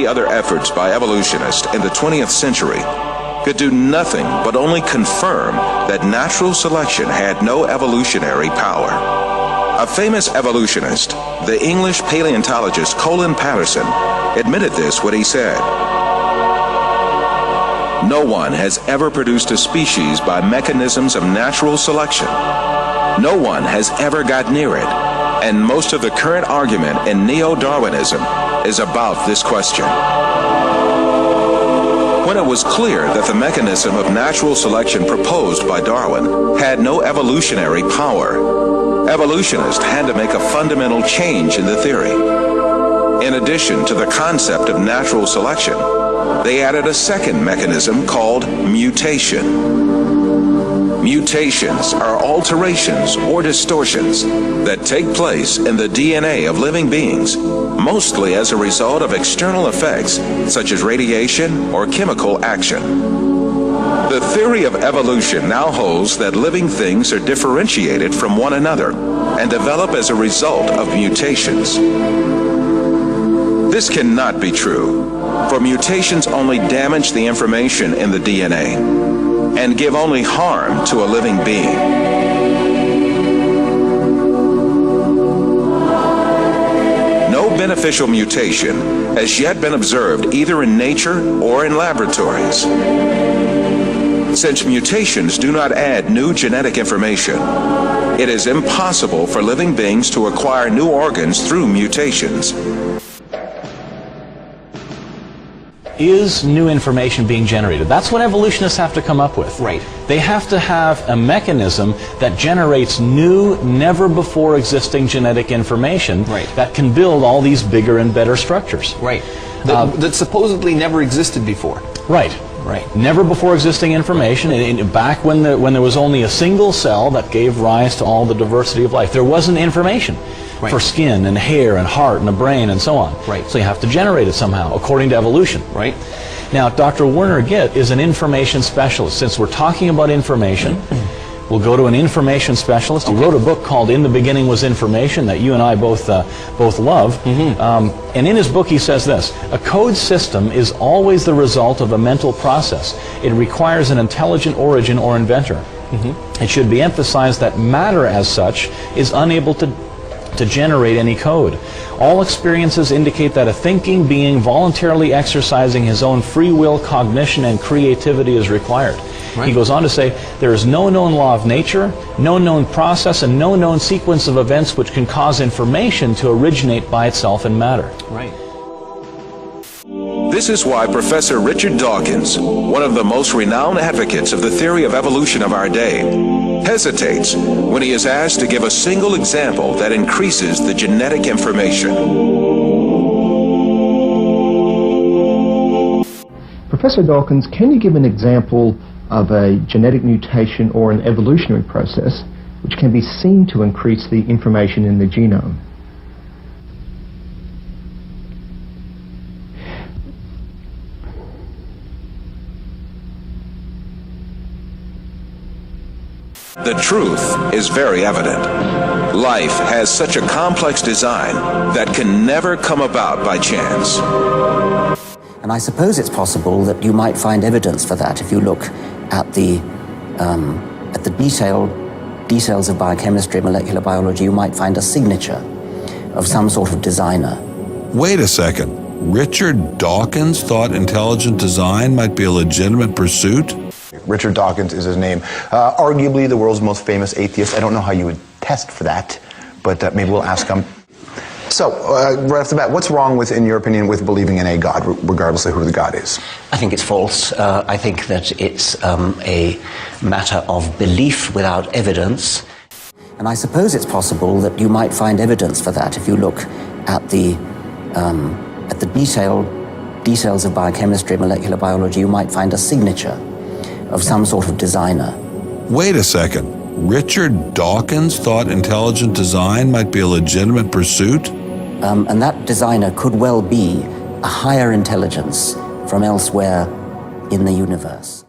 the other efforts by evolutionists in the 20th century could do nothing but only confirm that natural selection had no evolutionary power. A famous evolutionist, the English paleontologist Colin Patterson, admitted this when he said, "No one has ever produced a species by mechanisms of natural selection. No one has ever got near it, and most of the current argument in neo-Darwinism is about this question." When it was clear that the mechanism of natural selection proposed by Darwin had no evolutionary power, evolutionists had to make a fundamental change in the theory. In addition to the concept of natural selection, they added a second mechanism called mutation. Mutations are alterations or distortions that take place in the DNA of living beings, mostly as a result of external effects such as radiation or chemical action. The theory of evolution now holds that living things are differentiated from one another and develop as a result of mutations. This cannot be true, for mutations only damage the information in the DNA and give only harm to a living being. No beneficial mutation has yet been observed either in nature or in laboratories. Since mutations do not add new genetic information, it is impossible for living beings to acquire new organs through mutations. Is new information being generated? That's what evolutionists have to come up with. Right. They have to have a mechanism that generates new, never before existing genetic information that can build all these bigger and better structures. Right. That supposedly never existed before. Right. Right. Never before existing information. Back when there was only a single cell that gave rise to all the diversity of life, there wasn't information. Right. For skin and hair and heart and a brain and so on. Right. So you have to generate it somehow, according to evolution. Right. Now, Dr. Werner Gitt is an information specialist. Since we're talking about information, we'll go to an information specialist. He wrote a book called In the Beginning Was Information that you and I both love. And in his book he says this: a code system is always the result of a mental process. It requires an intelligent origin or inventor. It should be emphasized that matter as such is unable to generate any code. All experiences indicate that a thinking being voluntarily exercising his own free will, cognition, and creativity is required. Right. He goes on to say, there is no known law of nature, no known process, and no known sequence of events which can cause information to originate by itself in matter. Right. This is why Professor Richard Dawkins, one of the most renowned advocates of the theory of evolution of our day, hesitates when he is asked to give a single example that increases the genetic information. Professor Dawkins, can you give an example of a genetic mutation or an evolutionary process which can be seen to increase the information in the genome? The truth is very evident. Life has such a complex design that can never come about by chance. And I suppose it's possible that you might find evidence for that if you look at the details of biochemistry, molecular biology. You might find a signature of some sort of designer. Wait a second. Richard Dawkins thought intelligent design might be a legitimate pursuit? Richard Dawkins is his name. Arguably the world's most famous atheist. I don't know how you would test for that, but maybe we'll ask him. So, right off the bat, what's wrong with, in your opinion, with believing in a God, regardless of who the God is? I think it's false. I think that it's a matter of belief without evidence. And I suppose it's possible that you might find evidence for that if you look at the details of biochemistry, molecular biology. You might find a signature of some sort of designer. Wait a second. Richard Dawkins thought intelligent design might be a legitimate pursuit? And that designer could well be a higher intelligence from elsewhere in the universe.